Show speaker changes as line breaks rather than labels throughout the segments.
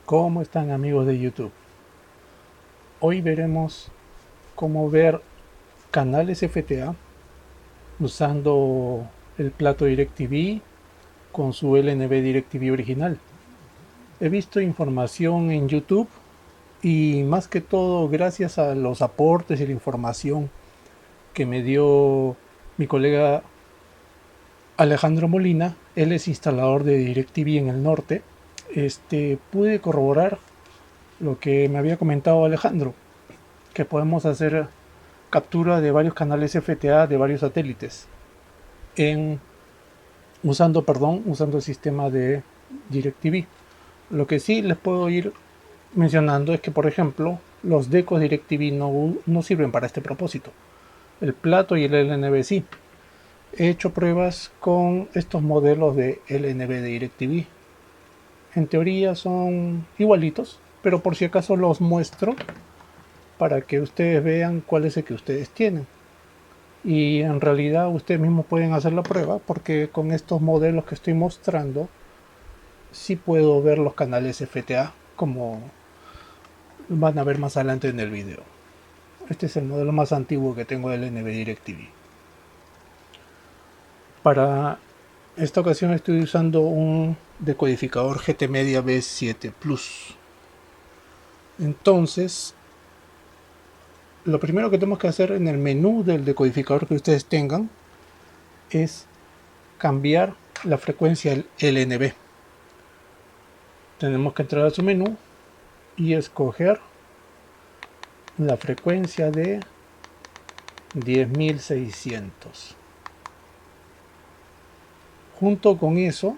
¿Cómo están, amigos de YouTube? Hoy veremos cómo ver canales FTA usando el plato DirecTV con su LNB DirecTV original. He visto información en YouTube y más que todo gracias a los aportes y la información que me dio mi colega Alejandro Molina. Él es instalador de DirecTV en el norte. Pude corroborar lo que me había comentado Alejandro, que podemos hacer captura de varios canales FTA de varios satélites en usando el sistema de DirecTV. Lo que sí les puedo ir mencionando es que, por ejemplo, los decos DirecTV no sirven para este propósito. El plato y el LNB sí. He hecho pruebas con estos modelos de LNB de DirecTV. En teoría son igualitos, pero por si acaso los muestro para que ustedes vean cuál es el que ustedes tienen. Y en realidad ustedes mismos pueden hacer la prueba, porque con estos modelos que estoy mostrando sí puedo ver los canales FTA, como van a ver más adelante en el video. Este es el modelo más antiguo que tengo del NB DirecTV. Para esta ocasión estoy usando un decodificador GT Media V7 Plus. Entonces, lo primero que tenemos que hacer en el menú del decodificador que ustedes tengan es cambiar la frecuencia LNB. Tenemos que entrar a su menú y escoger la frecuencia de 10.600. Junto con eso,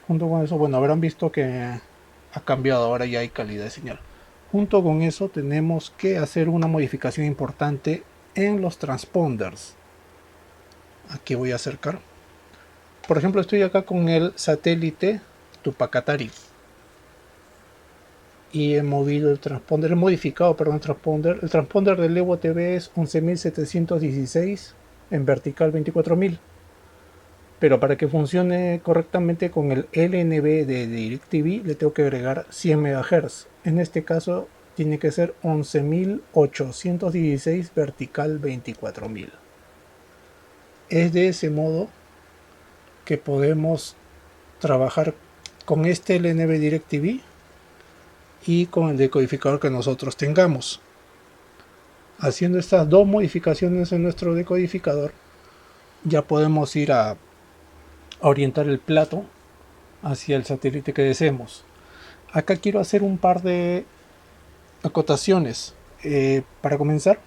bueno, habrán visto que ha cambiado, ahora ya hay calidad de señal. Junto con eso tenemos que hacer una modificación importante en los transponders. Aquí voy a acercar. Por ejemplo, estoy acá con el satélite Tupac-Katari y he movido el transponder, he modificado, perdón, el transponder del Evo TV es 11.716, en vertical 24.000, pero para que funcione correctamente con el LNB de DirecTV le tengo que agregar 100 MHz. En este caso tiene que ser 11.816 vertical 24.000. Es de ese modo que podemos trabajar con este LNB DirecTV y con el decodificador que nosotros tengamos. Haciendo estas dos modificaciones en nuestro decodificador, ya podemos ir a orientar el plato hacia el satélite que deseemos. Acá quiero hacer un par de acotaciones. Para comenzar,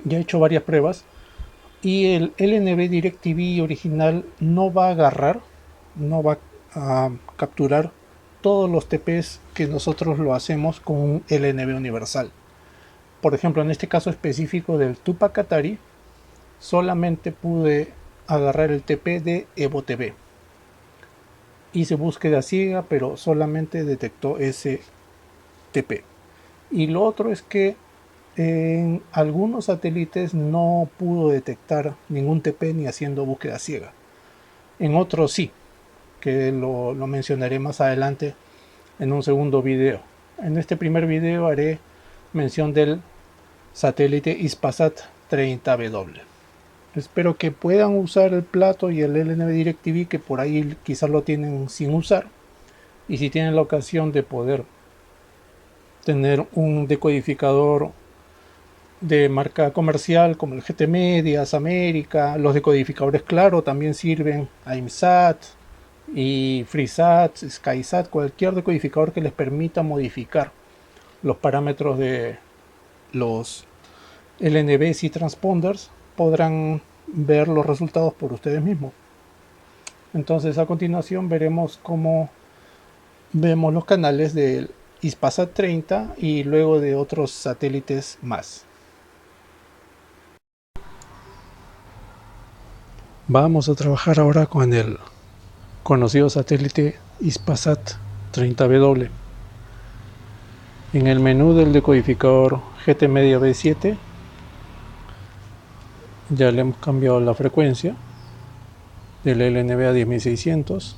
ya he hecho varias pruebas y el LNB DirecTV original no va a agarrar, no va a capturar todos los TPs que nosotros lo hacemos con un LNB universal. Por ejemplo, en este caso específico del Tupac-Katari, solamente pude agarrar el TP de Evo TV. Hice búsqueda ciega, pero solamente detectó ese TP. Y lo otro es que en algunos satélites no pudo detectar ningún TP ni haciendo búsqueda ciega. En otros sí, que lo mencionaré más adelante en un segundo video. En este primer video haré mención del satélite Hispasat 30W. Espero que puedan usar el plato y el LNB DirecTV, que por ahí quizás lo tienen sin usar, y si tienen la ocasión de poder tener un decodificador de marca comercial como el GT Medias, América, los decodificadores claro también sirven, AIMSAT y FreeSat, SkySat, cualquier decodificador que les permita modificar los parámetros de los LNBs y transponders, podrán ver los resultados por ustedes mismos. Entonces a continuación veremos cómo vemos los canales del Hispasat 30 y luego de otros satélites más. Vamos a trabajar ahora con el conocido satélite Hispasat 30W. En el menú del decodificador GT Media V7 ya le hemos cambiado la frecuencia del LNB a 10.600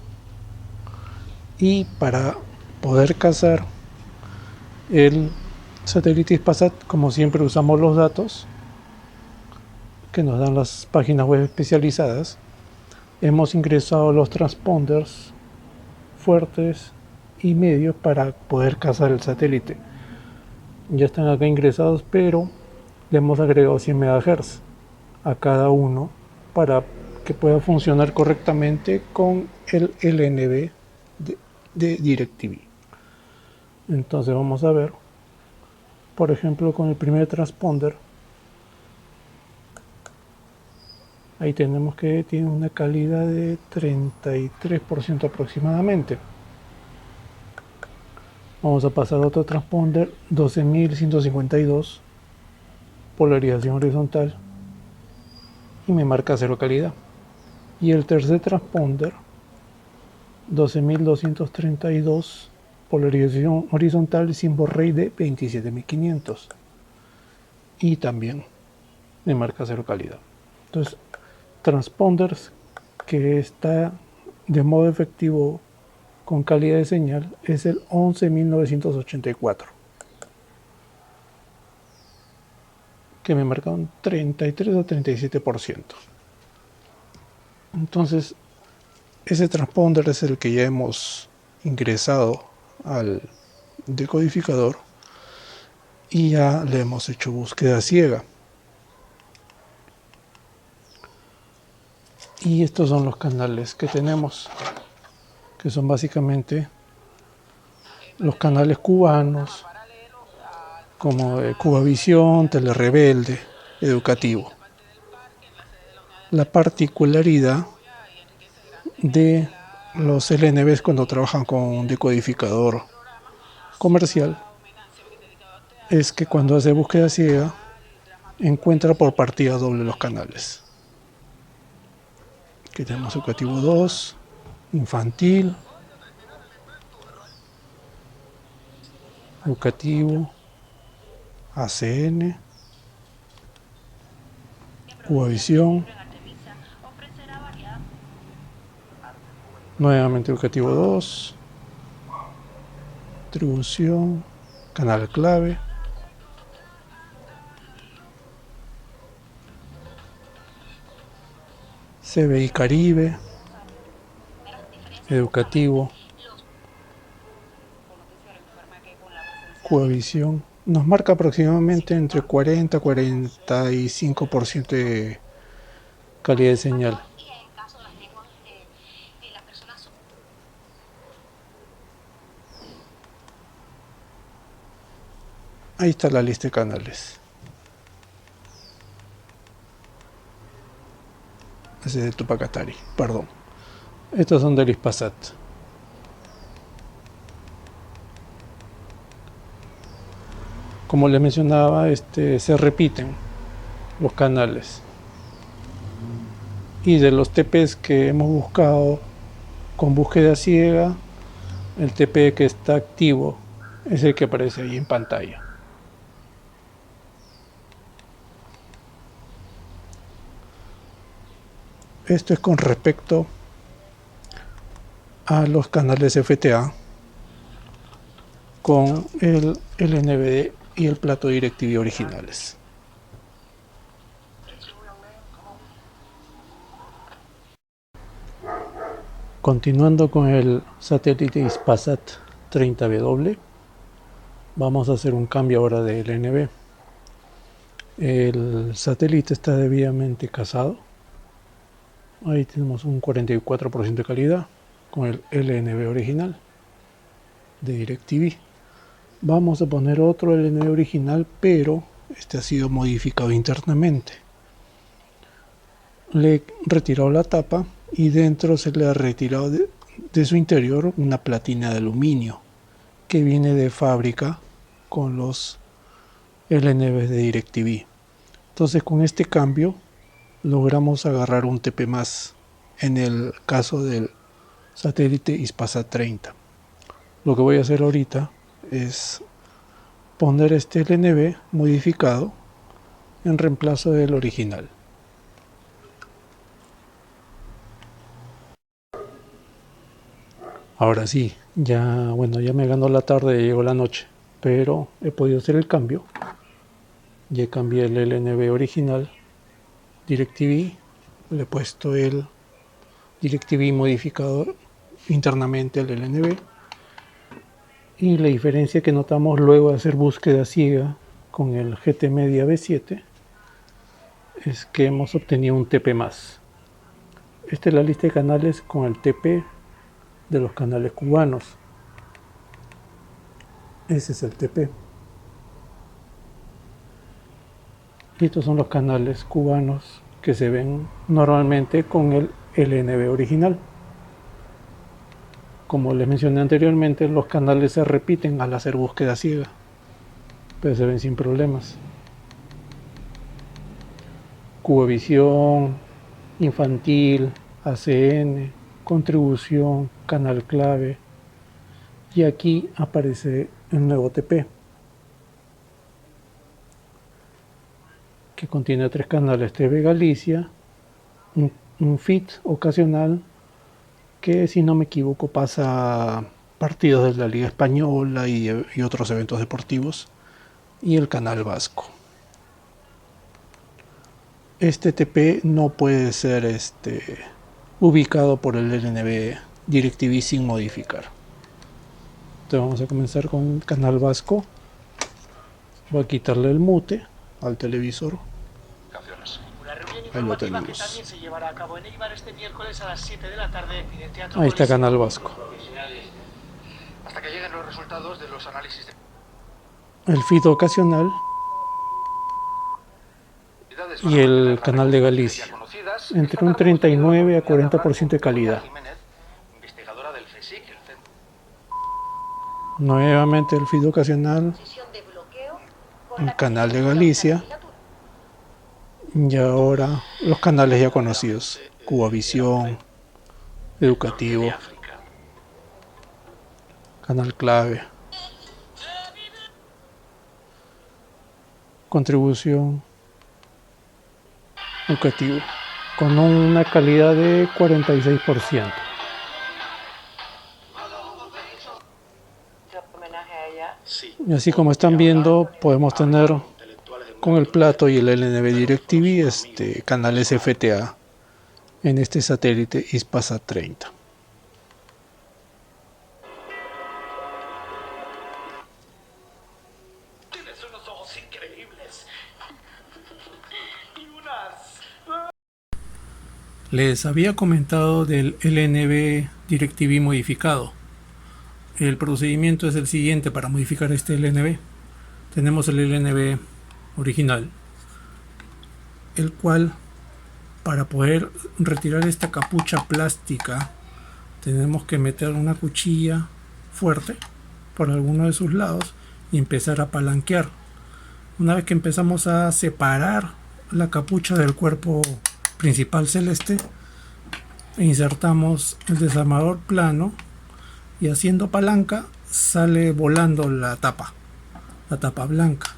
Y para poder cazar el satélite Hispasat, como siempre usamos los datos que nos dan las páginas web especializadas. Hemos ingresado los transponders fuertes y medios para poder cazar el satélite. Ya están acá ingresados, pero le hemos agregado 100 MHz a cada uno para que pueda funcionar correctamente con el LNB de DirecTV. Entonces vamos a ver, por ejemplo, con el primer transponder. Ahí tenemos que tiene una calidad de 33% aproximadamente. Vamos a pasar a otro transponder 12152, polarización horizontal, y me marca cero calidad. Y el tercer transponder 12232, polarización horizontal, symbol rate de 27500, y también me marca cero calidad. Entonces, transponders que está de modo efectivo con calidad de señal es el 11984, que me marca un 33 o 37%. Entonces, ese transponder es el que ya hemos ingresado al decodificador y ya le hemos hecho búsqueda ciega. Y estos son los canales que tenemos, que son básicamente los canales cubanos, como Cubavisión, Telerebelde, Educativo. La particularidad de los LNBs cuando trabajan con un decodificador comercial es que cuando hace búsqueda ciega encuentra por partida doble los canales. Aquí tenemos Educativo 2, Infantil, Educativo, ACN, Cubavisión, nuevamente Educativo 2, Distribución, Canal Clave, CBI Caribe, Educativo, Cubavisión. Nos marca aproximadamente entre 40 y 45% de calidad de señal. Ahí está la lista de canales. Ese es de Tupacatari, perdón. Estos son del Hispasat. Como les mencionaba, se repiten los canales. Y de los TPs que hemos buscado con búsqueda ciega, el TP que está activo es el que aparece ahí en pantalla. Esto es con respecto a los canales FTA con el LNB y el plato DirecTV originales. Continuando con el satélite Hispasat 30W, vamos a hacer un cambio ahora de LNB. El satélite está debidamente cazado. Ahí tenemos un 44% de calidad con el LNB original de DirecTV. Vamos a poner otro LNB original, pero este ha sido modificado internamente. Le he retirado la tapa y dentro se le ha retirado de su interior una platina de aluminio que viene de fábrica con los LNBs de DirecTV. Entonces, con este cambio logramos agarrar un TP más en el caso del satélite Hispasat 30. Lo que voy a hacer ahorita es poner este LNB modificado en reemplazo del original. Ahora sí, Ya, bueno, ya me ganó la tarde y llegó la noche, pero he podido hacer el cambio. Ya cambié el LNB original DirecTV, le he puesto el DirecTV modificador internamente al LNB, y la diferencia que notamos luego de hacer búsqueda ciega con el GT Media V7 es que hemos obtenido un TP más. Esta es la lista de canales con el TP de los canales cubanos. Ese es el TP. Y estos son los canales cubanos que se ven normalmente con el LNB original. Como les mencioné anteriormente, los canales se repiten al hacer búsqueda ciega, pero se ven sin problemas. Cubovisión, infantil, ACN, contribución, canal clave, y aquí aparece el nuevo TP, que contiene 3 canales: TV Galicia, un feed ocasional que, si no me equivoco, pasa partidos de la Liga Española y otros eventos deportivos, y el canal vasco. Este TP no puede ser ubicado por el LNB DirecTV sin modificar. Entonces vamos a comenzar con el canal vasco. Voy a quitarle el mute al televisor. Ahí lo tenemos. Ahí está canal vasco.
Hasta que lleguen los resultados de los análisis de...
El feed ocasional y el canal de Galicia, entre un 39 a 40% de calidad. Nuevamente el feed ocasional, el canal de Galicia, y ahora los canales ya conocidos: Cubovisión, educativo, canal clave, contribución, educativo, con una calidad de 46%. Y así como están viendo, podemos tener con el plato y el LNB DirecTV canales FTA en este satélite Hispasat 30.
Tienes unos ojos increíbles.
Les había comentado del LNB DirecTV modificado. El procedimiento es el siguiente para modificar este LNB. Tenemos el LNB original, el cual, para poder retirar esta capucha plástica, tenemos que meter una cuchilla fuerte por alguno de sus lados y empezar a palanquear. Una vez que empezamos a separar la capucha del cuerpo principal celeste, insertamos el desarmador plano y, haciendo palanca, sale volando la tapa blanca.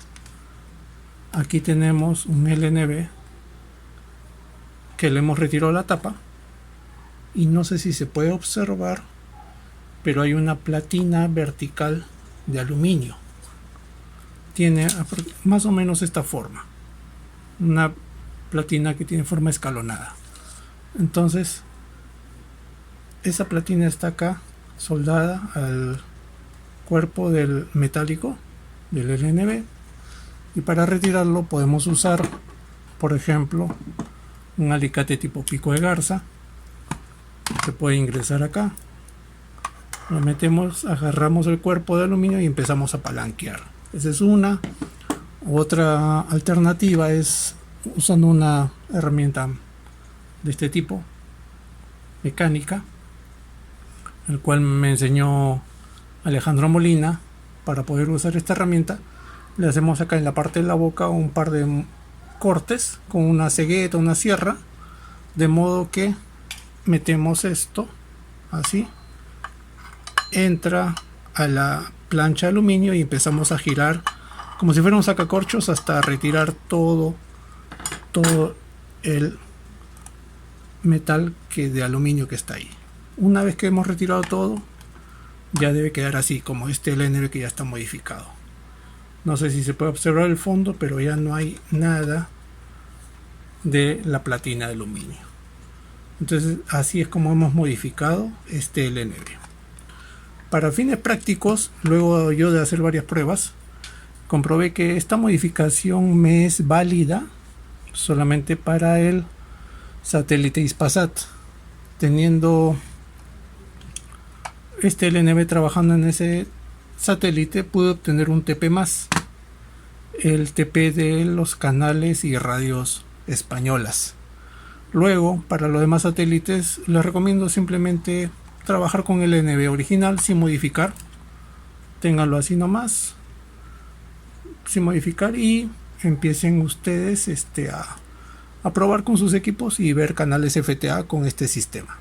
Aquí tenemos un LNB que le hemos retirado la tapa, y no sé si se puede observar, pero hay una platina vertical de aluminio. Tiene más o menos esta forma, una platina que tiene forma escalonada. Entonces esa platina está acá soldada al cuerpo del metálico del LNB, y para retirarlo podemos usar, por ejemplo, un alicate tipo pico de garza. Se puede ingresar acá, lo metemos, agarramos el cuerpo de aluminio y empezamos a palanquear. Esa es una. Otra alternativa es usando una herramienta de este tipo, mecánica, el cual me enseñó Alejandro Molina. Para poder usar esta herramienta, le hacemos acá en la parte de la boca un par de cortes con una cegueta, una sierra, de modo que metemos esto así, entra a la plancha de aluminio y empezamos a girar como si fuera un sacacorchos hasta retirar todo el metal de aluminio que está ahí. Una vez que hemos retirado todo, ya debe quedar así, como este LNB que ya está modificado. No sé si se puede observar el fondo, pero ya no hay nada de la platina de aluminio. Entonces así es como hemos modificado este LNB. Para fines prácticos, luego yo de hacer varias pruebas, comprobé que esta modificación me es válida solamente para el satélite Hispasat. Teniendo este LNB trabajando en ese satélite, pude obtener un TP más, el TP de los canales y radios españolas. Luego, para los demás satélites, les recomiendo simplemente trabajar con el LNB original sin modificar. Ténganlo así nomás, sin modificar, y empiecen ustedes a probar con sus equipos y ver canales FTA con este sistema.